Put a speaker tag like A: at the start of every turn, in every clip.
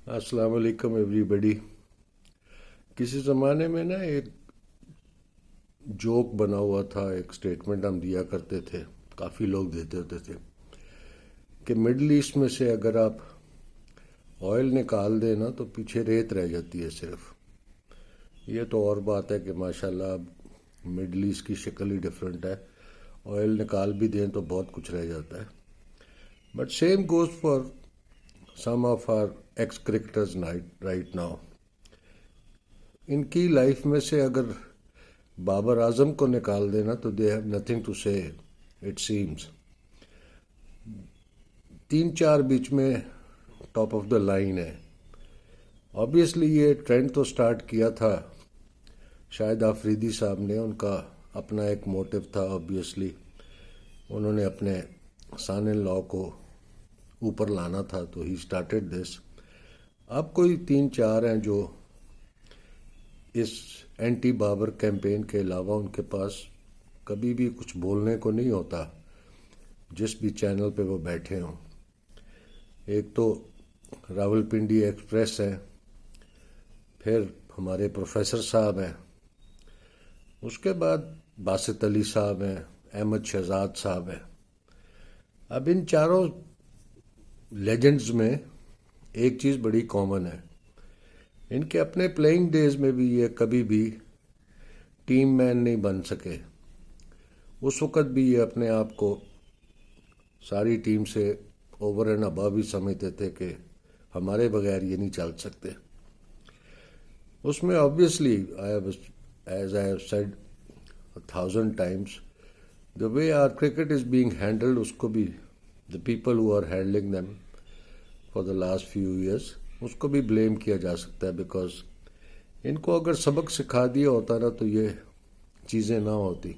A: السلام علیکم ایوری بڈی. کسی زمانے میں نا ایک جوک بنا ہوا تھا، ایک سٹیٹمنٹ ہم دیا کرتے تھے، کافی لوگ دیتے ہوتے تھے کہ مڈل ایسٹ میں سے اگر آپ آئل نکال دیں نا تو پیچھے ریت رہ جاتی ہے صرف. یہ تو اور بات ہے کہ ماشاءاللہ اب مڈل ایسٹ کی شکل ہی ڈفرینٹ ہے. آئل نکال بھی دیں تو بہت کچھ رہ جاتا ہے. But same goes for some of our ex cricketers right now. ان کی لائف میں سے اگر بابر اعظم کو نکال دینا تو دے ہیو نتھنگ ٹو سے. اٹ سیمز تین چار بیچ میں ٹاپ آف دا لائن ہے. آبویسلی یہ ٹرینڈ تو سٹارٹ کیا تھا شاہد آفریدی صاحب نے. ان کا اپنا ایک موٹو تھا. آبویسلی انہوں نے اپنے سان ان لا کو اوپر لانا تھا تو ہی سٹارٹڈ دس. اب کوئی تین چار ہیں جو اس اینٹی بابر کیمپین کے علاوہ ان کے پاس کبھی بھی کچھ بولنے کو نہیں ہوتا جس بھی چینل پہ وہ بیٹھے ہوں. ایک تو راول پنڈی ایکسپریس ہے، پھر ہمارے پروفیسر صاحب ہیں، اس کے بعد باسط علی صاحب ہیں، احمد شہزاد صاحب ہیں. اب ان چاروں لیجنڈز میں ایک چیز بڑی کامن ہے. ان کے اپنے پلینگ ڈیز میں بھی یہ کبھی بھی ٹیم مین نہیں بن سکے. اس وقت بھی یہ اپنے آپ کو ساری ٹیم سے اوور اینڈ ابو بھی سمجھتے تھے کہ ہمارے بغیر یہ نہیں چل سکتے. اس میں obviously as I have said 1000 times the way our cricket is being handled, اس کو بھی the people who are handling them for the last few years اس کو بھی بلیم کیا جا سکتا ہے. بیکاز ان کو اگر سبق سکھا دیا ہوتا نا تو یہ چیزیں نہ ہوتی.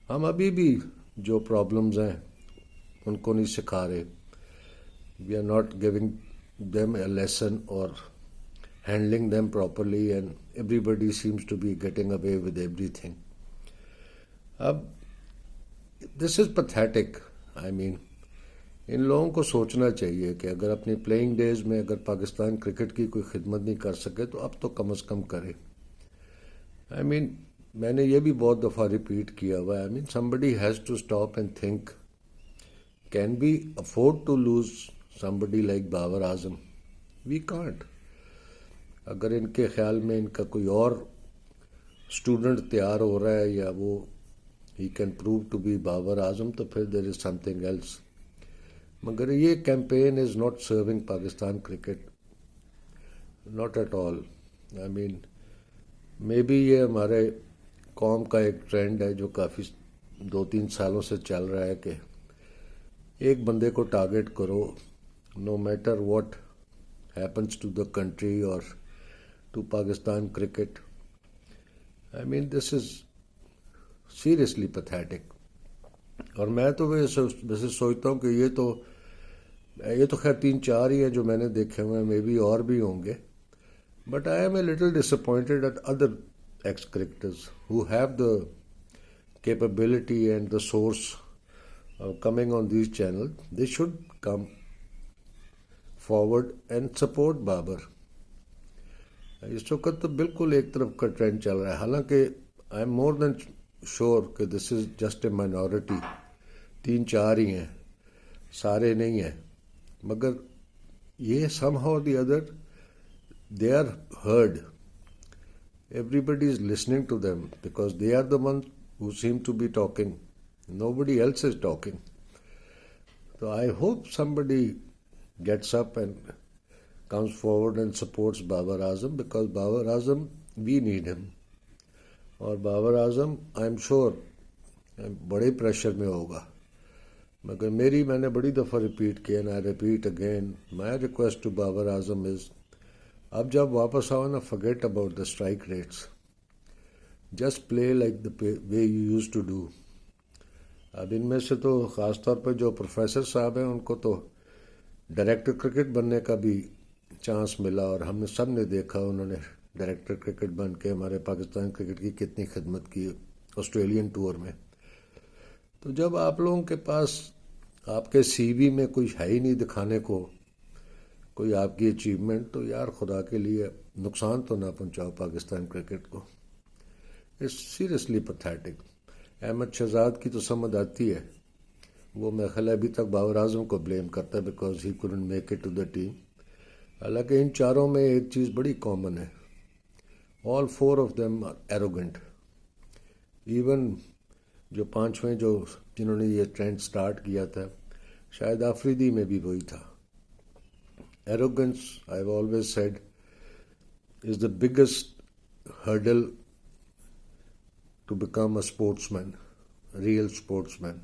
A: ہم ابھی بھی جو پرابلمز ہیں ان کو نہیں سکھا رہے. We are not giving them a lesson اور handling them properly and everybody seems to be getting away with ایوری تھنگ. اب دس از پتھیٹک. آئی مین ان لوگوں کو سوچنا چاہیے کہ اگر اپنی پلینگ ڈیز میں اگر پاکستان کرکٹ کی کوئی خدمت نہیں کر سکے تو اب تو کم از کم کرے. آئی مین میں نے یہ بھی بہت دفعہ ریپیٹ کیا ہوا ہے. آئی مین somebody has to stop and think, can we afford to lose somebody like Babar Azam? we can't. اگر ان کے خیال میں ان کا کوئی اور اسٹوڈنٹ تیار ہو رہا ہے یا وہ he can prove to be Babar Azam تو پھر there is something else. مگر یہ campaign is not serving Pakistan cricket, not at all. I mean may be یہ ہمارے قوم کا ایک ٹرینڈ ہے جو کافی 2-3 سالوں سے چل رہا ہے کہ ایک بندے کو ٹارگٹ کرو no matter what happens to the country اور to Pakistan cricket. I mean this is seriously pathetic. اور میں تو ویسے سوچتا ہوں کہ یہ تو خیر 3-4 ہی ہیں جو میں نے دیکھے ہوئے ہیں، مے بی اور بھی ہوں گے. But I am a little disappointed at other ex cricketers who have the capability and the source coming on these channel. They should come forward and support Babar. اس وقت تو بالکل ایک طرف کا ٹرینڈ چل رہا ہے. حالانکہ آئی ایم مور دین شور کہ دس از جسٹ اے مائنورٹی. 3-4 ہی ہیں، سارے نہیں ہیں. مگر یہ some how the other they are heard. Everybody is listening to them because they are the ones who seem to be talking. Nobody else is talking. So I hope somebody gets up and comes forward and supports Babar Azam because Babar Azam, we need him. اور Babar Azam I am sure بڑے pressure میں ہوگا. مگر میں نے بڑی دفعہ repeat کیا and I repeat again, my request to Babar Azam is اب جب واپس آؤ نا forget about the strike rates. just play like the way you used to do. اب ان میں سے تو خاص طور پہ جو پروفیسر صاحب ہیں ان کو تو ڈائریکٹر کرکٹ بننے کا بھی چانس ملا اور ہم نے سب نے دیکھا انہوں نے ڈائریکٹر کرکٹ بن کے ہمارے پاکستان کرکٹ کی کتنی خدمت کی آسٹریلین ٹور میں. تو جب آپ لوگوں کے پاس آپ کے سی وی میں کوئی ہے ہی نہیں دکھانے کو کوئی آپ کی اچیومنٹ تو یار خدا کے لیے نقصان تو نہ پہنچاؤ پاکستان کرکٹ کو. It's seriously pathetic. Ahmed Shehzad کی تو سمجھ آتی ہے، وہ میرے خیال ابھی تک بابر اعظم کو بلیم کرتا ہے because he couldn't make it to the team. حالانکہ ان چاروں میں ایک چیز بڑی کامن ہے، all four of them are arrogant. Even جو پانچویں جنہوں نے یہ ٹرینڈ سٹارٹ کیا تھا، شاید آفریدی میں بھی وہی تھا. Arrogance I have always said is the biggest hurdle to become a sportsman, real sportsman.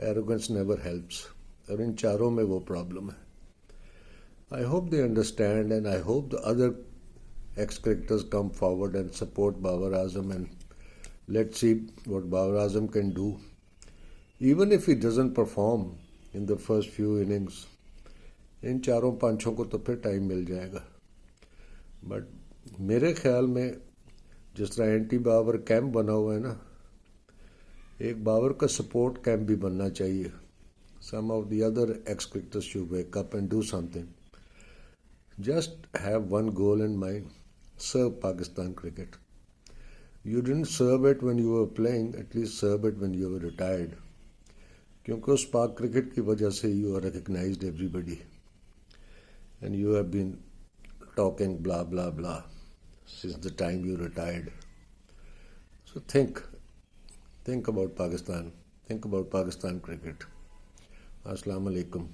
A: Arrogance never helps, اور ان چاروں میں وہ پرابلم ہے. I hope they understand, and I hope the other ex-cricketers come forward and support Babar Azam, and let's see what Babar Azam can do. Even if he doesn't perform in the first few innings, ان چاروں پانچوں کو تو پھر time مل جائے گا. But میرے خیال میں جس طرح اینٹی بابر کیمپ بنا ہوا ہے نا، ایک بابر کا سپورٹ کیمپ بھی بننا چاہیے. Some of the other ex-cricketers should wake up and do something. Just have one goal in mind: serve Pakistan cricket. You didn't serve it when you were playing, at least serve it when you were retired. کیونکہ اس پاک cricket کی وجہ سے you are recognized everybody and you have been talking blah blah blah since the time you retired. So think about Pakistan. Think about Pakistan cricket. Assalamu alaikum.